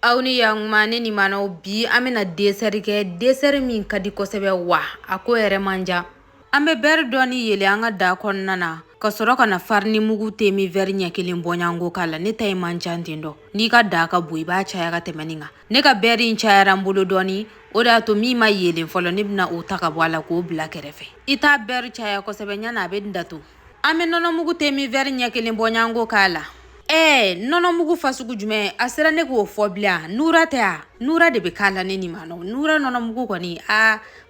aw ni yakuma ne ni manaw bi an bena desɛri kɛ desɛri min ka di kosɛbɛ wa a ko yɛrɛ man ja. An be bɛri dɔɔni yele an ka da kɔnɔna na ka sɔrɔ ka na farini mugu temi vɛri ɲɛ kelen bɔɲango k'a la. Ne ta ye man ca ten dɔ n'i ka da ka bon i b'a caya ka tɛmɛni kan. Ne ka bɛri cayara n bolo dɔɔni o de y'a to min ma yelen fɔlɔ ne bena o ta ka bɔ a la k'o bila kɛrɛfɛ. I t'a bɛri caya kosɛbɛ ɲana a be datu. An be nɔnɔ mugu temi vɛri ɲɛ kelen bɔɲango k'a la. Nɔnɔ mugu fasugu jumɛn a sera ne k'o fɔ bilen nura tɛ a nura de be k'a la ne ni ma nura nɔnɔ mugu kɔni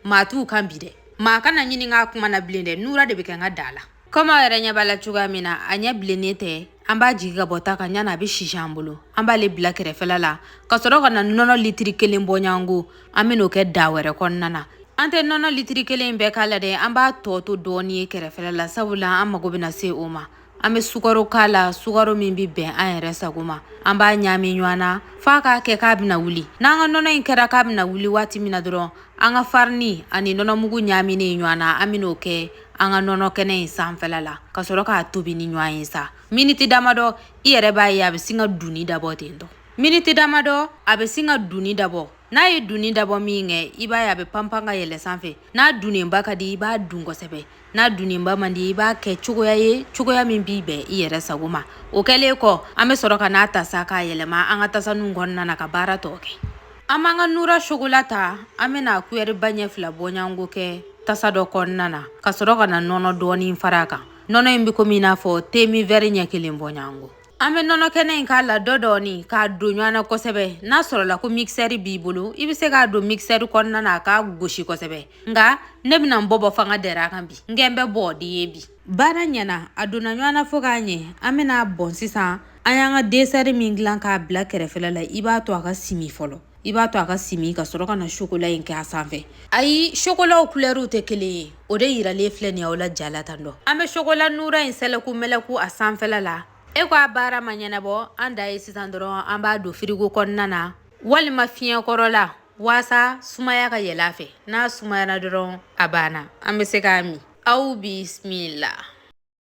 maa t'u kan bi dɛ maa kana ɲini k'a kuma na bilen dɛ nura de be kɛ n ka da la kɔmi aw yɛrɛ ɲɛ b'a la cogoya min na a ɲɛ bilennen tɛ an b'a jigi ka bɔ ta kan ɲana a be sisi an bolo an b'ale bila kɛrɛfɛla la ka sɔrɔ ka na nɔnɔ litiri kelen bɔɲango an ben'o kɛ da wɛrɛ kɔnɔna na an tɛ nɔnɔ litiri kelen bɛɛ k'a la dɛ an b'a tɔ to dɔɔni ye kɛrɛfɛla la sabula an mago bena se o ma an be sukaro k'a la sukaro min be bɛn an yɛrɛ sago ma an b'a ɲaami ɲɔgɔn na f'a k'a kɛ k'a bena wuli n'an ka nɔnɔ in kɛra k'a bena wuli waati min na dɔrɔn an ka farini ani nɔnɔmugu ɲaaminen ɲɔgɔn na an ben'o kɛ an ka nɔnɔ kɛnɛ in sanfɛla la ka sɔrɔ k'a tobi ni ɲɔgɔn ye sa miniti damadɔ i yɛrɛ b'a ye a be sin ka dunni dabɔ ten tɔ miniti damadɔ a be sin ka dunni dabɔ n'a ye dunni dabɔ min kɛ i b'a ye a be panpan ka yɛlɛ sanfɛ n'a dunnenba ka di i b'a dun kosɛbɛ n'a dunnenba man di i b'a kɛ cogoya ye cogoya min b'i bɛn i yɛrɛ sago ma o kɛlen kɔ an be sɔrɔ ka n'a tasa k'a yɛlɛma an ka tasaninw kɔnɔna na ka baara tɔ kɛ an b'an ka nura sogola ta an bena kuyɛriba ɲɛ fila bɔɲango kɛ tasa dɔ kɔnɔna na ka sɔrɔ ka na nɔnɔ dɔɔni fara kan nɔnɔ in be komi i n'a fɔ temi vɛri ɲɛ kelen bɔɲango an be nɔnɔ kɛnɛ in k'a la dɔɔni k'a don ɲɔgɔn na kosɛbɛ n'a sɔrɔla ko mixɛri b'i bolo i be se k'a don mixɛri kɔnɔna na k'a gosi kosɛbɛ nga ne bena n bɔ fanga dɛrɛ a kan bi n kɛ n bɛ bɔ di ye bi baara ɲɛna a donna ɲɔgɔn na fɔ k'a ɲɛ an bena bɔn sisan an y'an ka desɛri min dilan k'a bila kɛrɛfɛla la i b'a to a ka simi fɔlɔ i b'a to a ka simi ka sɔrɔ ka na sokola in kɛ a sanfɛ ayi sokolaw kulɛriw tɛ kelen ye o de yiralen filɛ nin aw la jala tan dɔ an be sokola nura in sɛlɛku mɛlɛku a sanfɛla la e ko a baara ma ɲɛnabɔ an da ye sisan dɔrɔn an b'a don firigo kɔnɔna na walima fiɲɛ kɔrɔ la waasa sumaya ka yɛlɛ a fɛ n'a sumayara dɔrɔn a banna an be se k'a min aw bismila